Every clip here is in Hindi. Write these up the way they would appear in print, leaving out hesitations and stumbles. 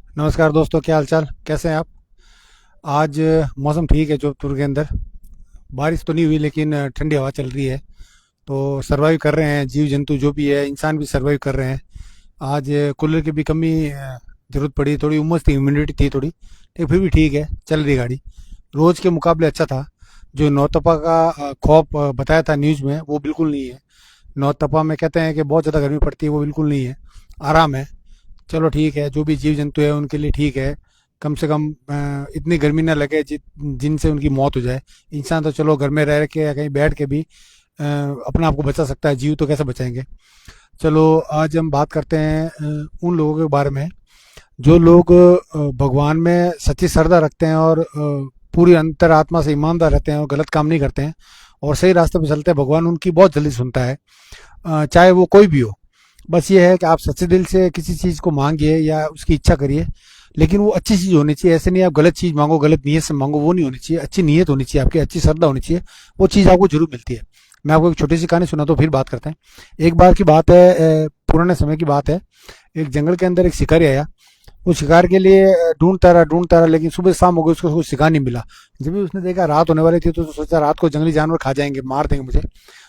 नमस्कार दोस्तों, क्या हालचाल, कैसे हैं आप। आज मौसम ठीक है जोधपुर के अंदर। बारिश तो नहीं हुई लेकिन ठंडी हवा चल रही है। तो सरवाइव कर रहे हैं जीव जंतु जो भी है, इंसान भी सरवाइव कर रहे हैं। आज कूलर की भी कमी ज़रूरत पड़ी, थोड़ी उमस थी, ह्यूमिडिटी थी थोड़ी, लेकिन फिर भी ठीक है, चल रही गाड़ी। रोज़ के मुकाबले अच्छा था। जो नौतपा का खौफ बताया था न्यूज़ में, वो बिल्कुल नहीं है। नौतपा में कहते हैं कि बहुत ज़्यादा गर्मी पड़ती है, वो बिल्कुल नहीं है। आराम है। चलो ठीक है, जो भी जीव जंतु है उनके लिए ठीक है। कम से कम इतनी गर्मी ना लगे जिनसे उनकी मौत हो जाए। इंसान तो चलो घर में रह के या कहीं बैठ के भी अपने आप को बचा सकता है, जीव तो कैसे बचाएंगे। चलो, आज हम बात करते हैं उन लोगों के बारे में जो लोग भगवान में सच्ची श्रद्धा रखते हैं और पूरी अंतरात्मा से ईमानदार रहते हैं और गलत काम नहीं करते हैं और सही रास्ते पर चलते हैं। भगवान उनकी बहुत जल्दी सुनता है, चाहे वो कोई भी हो। बस ये है कि आप सच्चे दिल से किसी चीज़ को मांगिए या उसकी इच्छा करिए, लेकिन वो अच्छी चीज़ होनी चाहिए। ऐसे नहीं आप गलत चीज़ मांगो, गलत नीयत से मांगो, वो नहीं होनी चाहिए। अच्छी नीयत होनी चाहिए आपकी, अच्छी श्रद्धा होनी चाहिए। वो चीज़ आपको जरूर मिलती है। मैं आपको एक छोटी सी कहानी सुना तो फिर बात करते हैं। एक बार की बात है, पुराने समय की बात है। एक जंगल के अंदर एक शिकारी आया। वो शिकार के लिए ढूंढता रहा, लेकिन सुबह शाम हो गई, उसको कुछ शिकार नहीं मिला। जब भी उसने देखा रात होने वाली थी तो सोचा रात को जंगली जानवर खा जाएंगे, मार देंगे मुझे।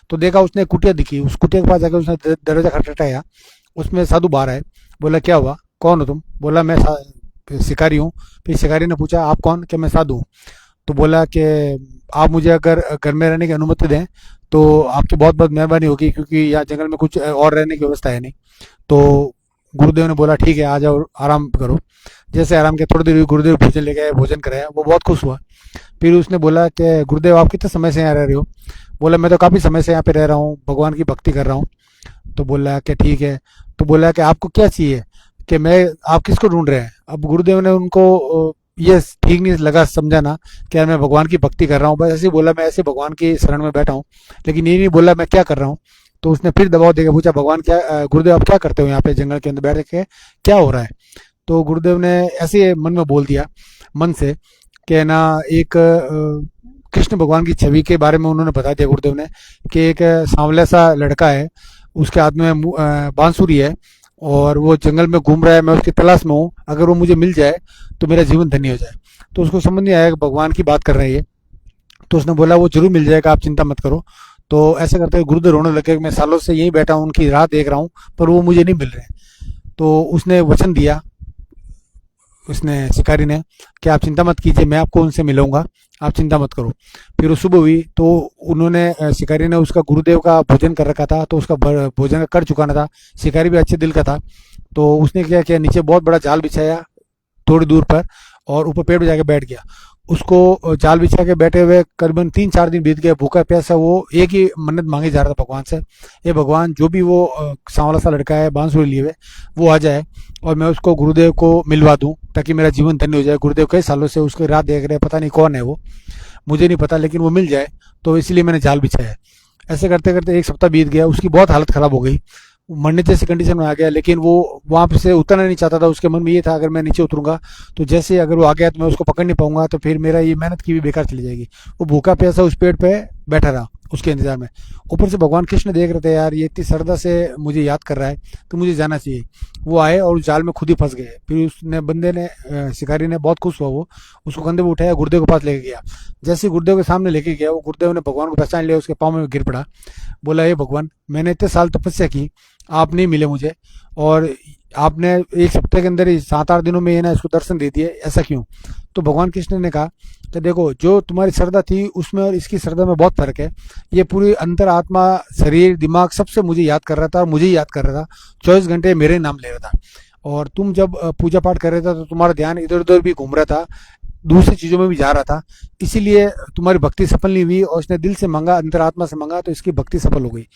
तो देखा उसने एक कुटिया दिखी, उस कुटिया के पास जाकर उसने दरवाजा खटखटाया। उसमें साधु बाहर आए। बोला क्या हुआ, कौन हो तुम। बोला मैं शिकारी हूँ। फिर शिकारी ने पूछा आप कौन, कि मैं साधु हूँ। तो बोला कि आप मुझे अगर घर में रहने की अनुमति दें तो आपकी बहुत बहुत मेहरबानी होगी, क्योंकि यहाँ जंगल में कुछ और रहने की व्यवस्था है नहीं। तो गुरुदेव ने बोला ठीक है, आ जाओ, आराम करो। जैसे आराम किया, थोड़ी देर हुई, गुरुदेव भोजन लेके आए, भोजन कराया, वो बहुत खुश हुआ। फिर उसने बोला कि गुरुदेव आप कितने समय से यहाँ रह रहे हो। बोला मैं तो काफ़ी समय से यहाँ पे रह रहा हूँ, भगवान की भक्ति कर रहा हूँ। तो बोला कि ठीक है। तो बोला कि आपको क्या चाहिए, कि मैं, आप किसको ढूंढ रहे हैं। अब गुरुदेव ने उनको ये ठीक नहीं लगा समझाना कि यार मैं भगवान की भक्ति कर रहा हूँ, बस ऐसे ही बोला, मैं ऐसे भगवान की शरण में बैठा हूँ। लेकिन ये नहीं बोला मैं क्या कर रहा हूँ। तो उसने फिर दबाव देकर पूछा भगवान क्या, गुरुदेव आप क्या करते हो यहाँ पे जंगल के अंदर बैठ के, क्या हो रहा है। तो गुरुदेव ने ऐसे मन में बोल दिया, मन से, कि ना एक कृष्ण भगवान की छवि के बारे में उन्होंने बता दिया गुरुदेव ने, कि एक सांवला सा लड़का है, उसके हाथ में बांसुरी है और वो जंगल में घूम रहा है, मैं उसकी तलाश में हूँ, अगर वो मुझे मिल जाए तो मेरा जीवन धन्य हो जाए। तो उसको समझ नहीं आया कि भगवान की बात कर रहे हैं ये। तो उसने बोला वो जरूर मिल जाएगा, आप चिंता मत करो। तो ऐसे करते हुए गुरुदेव रोने लगे, मैं सालों से यहीं बैठा हूँ, उनकी राह देख रहा हूँ, पर वो मुझे नहीं मिल रहे। तो उसने वचन दिया, उसने शिकारी ने, कि आप चिंता मत कीजिए, मैं आपको उनसे मिलूंगा, आप चिंता मत करो। फिर वो सुबह हुई तो उन्होंने शिकारी ने उसका गुरुदेव का भोजन कर रखा था, तो उसका भोजन कर चुकाना था। शिकारी भी अच्छे दिल का था। तो उसने क्या किया, नीचे बहुत बड़ा जाल बिछाया थोड़ी दूर पर, और ऊपर पेड़ पे जाके बैठ गया। उसको जाल बिछा के बैठे हुए करीबन 3-4 दिन बीत गए, भूखा प्यासा वो एक ही मन्नत मांगे जा रहा था भगवान से, ये भगवान जो भी वो सांवला सा लड़का है बांसुरी लिए हुए, वो आ जाए और मैं उसको गुरुदेव को मिलवा दूं, ताकि मेरा जीवन धन्य हो जाए। गुरुदेव कई सालों से उसकी राह देख रहे हैं, पता नहीं कौन है वो, मुझे नहीं पता, लेकिन वो मिल जाए, तो इसलिए मैंने जाल बिछाया है। ऐसे करते करते एक सप्ताह बीत गया, उसकी बहुत हालत खराब हो गई, मरने जैसी कंडीशन में आ गया। लेकिन वो वहां से उतरना नहीं चाहता था। उसके मन में ये था अगर मैं नीचे उतरूंगा तो जैसे अगर वो आ गया तो मैं उसको पकड़ नहीं पाऊंगा, तो फिर मेरा ये मेहनत की भी बेकार चली जाएगी। वो भूखा प्यासा उस पेड़ पे बैठा रहा उसके इंतजार में। ऊपर से भगवान कृष्ण देख रहे थे, यार ये इतनी श्रद्धा से मुझे याद कर रहा है, तो मुझे जाना चाहिए। वो आए और उस जाल में खुद ही फंस गए। फिर उसने बंदे ने, शिकारी ने, बहुत खुश हुआ, वो उसको कंधे पे उठाया, गुरुदेव के पास लेके गया। जैसे ही गुरुदेव के सामने लेके गया, वो गुरुदेव ने भगवान को पहचान लिया, उसके पाँव में गिर पड़ा। बोला हे भगवान, मैंने इतने साल तपस्या की, आप नहीं मिले मुझे, और आपने एक सप्ताह के अंदर ही 7-8 दिनों में ये ना इसको दर्शन दे दिए, ऐसा क्यों। तो भगवान कृष्ण ने कहा कि देखो, जो तुम्हारी श्रद्धा थी उसमें और इसकी श्रद्धा में बहुत फर्क है। ये पूरी अंतर आत्मा, शरीर, दिमाग, सबसे मुझे याद कर रहा था और मुझे ही याद कर रहा था, 24 घंटे मेरे नाम ले रहा था। और तुम जब पूजा पाठ कर रहे थे तो तुम्हारा ध्यान इधर उधर भी घूम रहा था, दूसरी चीजों में भी जा रहा था, इसीलिए तुम्हारी भक्ति सफल नहीं हुई। और इसने दिल से मांगा, अंतरात्मा से मांगा, तो इसकी भक्ति सफल हो गई।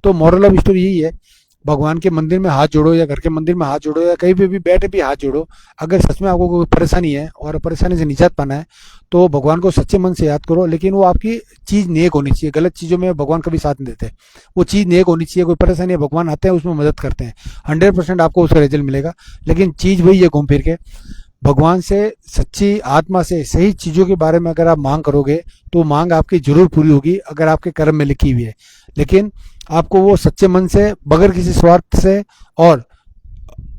तो मॉरल ऑफ स्टोरी यही है, भगवान के मंदिर में हाथ जोड़ो या घर के मंदिर में हाथ जोड़ो या कहीं पे भी बैठे भी हाथ जोड़ो। अगर सच में आपको कोई परेशानी है और परेशानी से निजात पाना है तो भगवान को सच्चे मन से याद करो, लेकिन वो आपकी चीज नेक होनी चाहिए। गलत चीजों में भगवान कभी साथ नहीं देते। वो चीज नेक होनी चाहिए। कोई परेशानी है, भगवान आते हैं, उसमें मदद करते हैं, 100% आपको उसका रिजल्ट मिलेगा। लेकिन चीज वही है, घूम फिर के भगवान से सच्ची आत्मा से सही चीजों के बारे में अगर आप मांग करोगे तो मांग आपकी जरूर पूरी होगी, अगर आपके कर्म में लिखी हुई है। लेकिन आपको वो सच्चे मन से, बगैर किसी स्वार्थ से और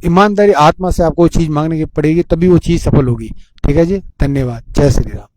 ईमानदारी आत्मा से आपको चीज़ मांगने की पड़ेगी, तभी वो चीज़ सफल होगी। ठीक है जी, धन्यवाद। जय श्री राम।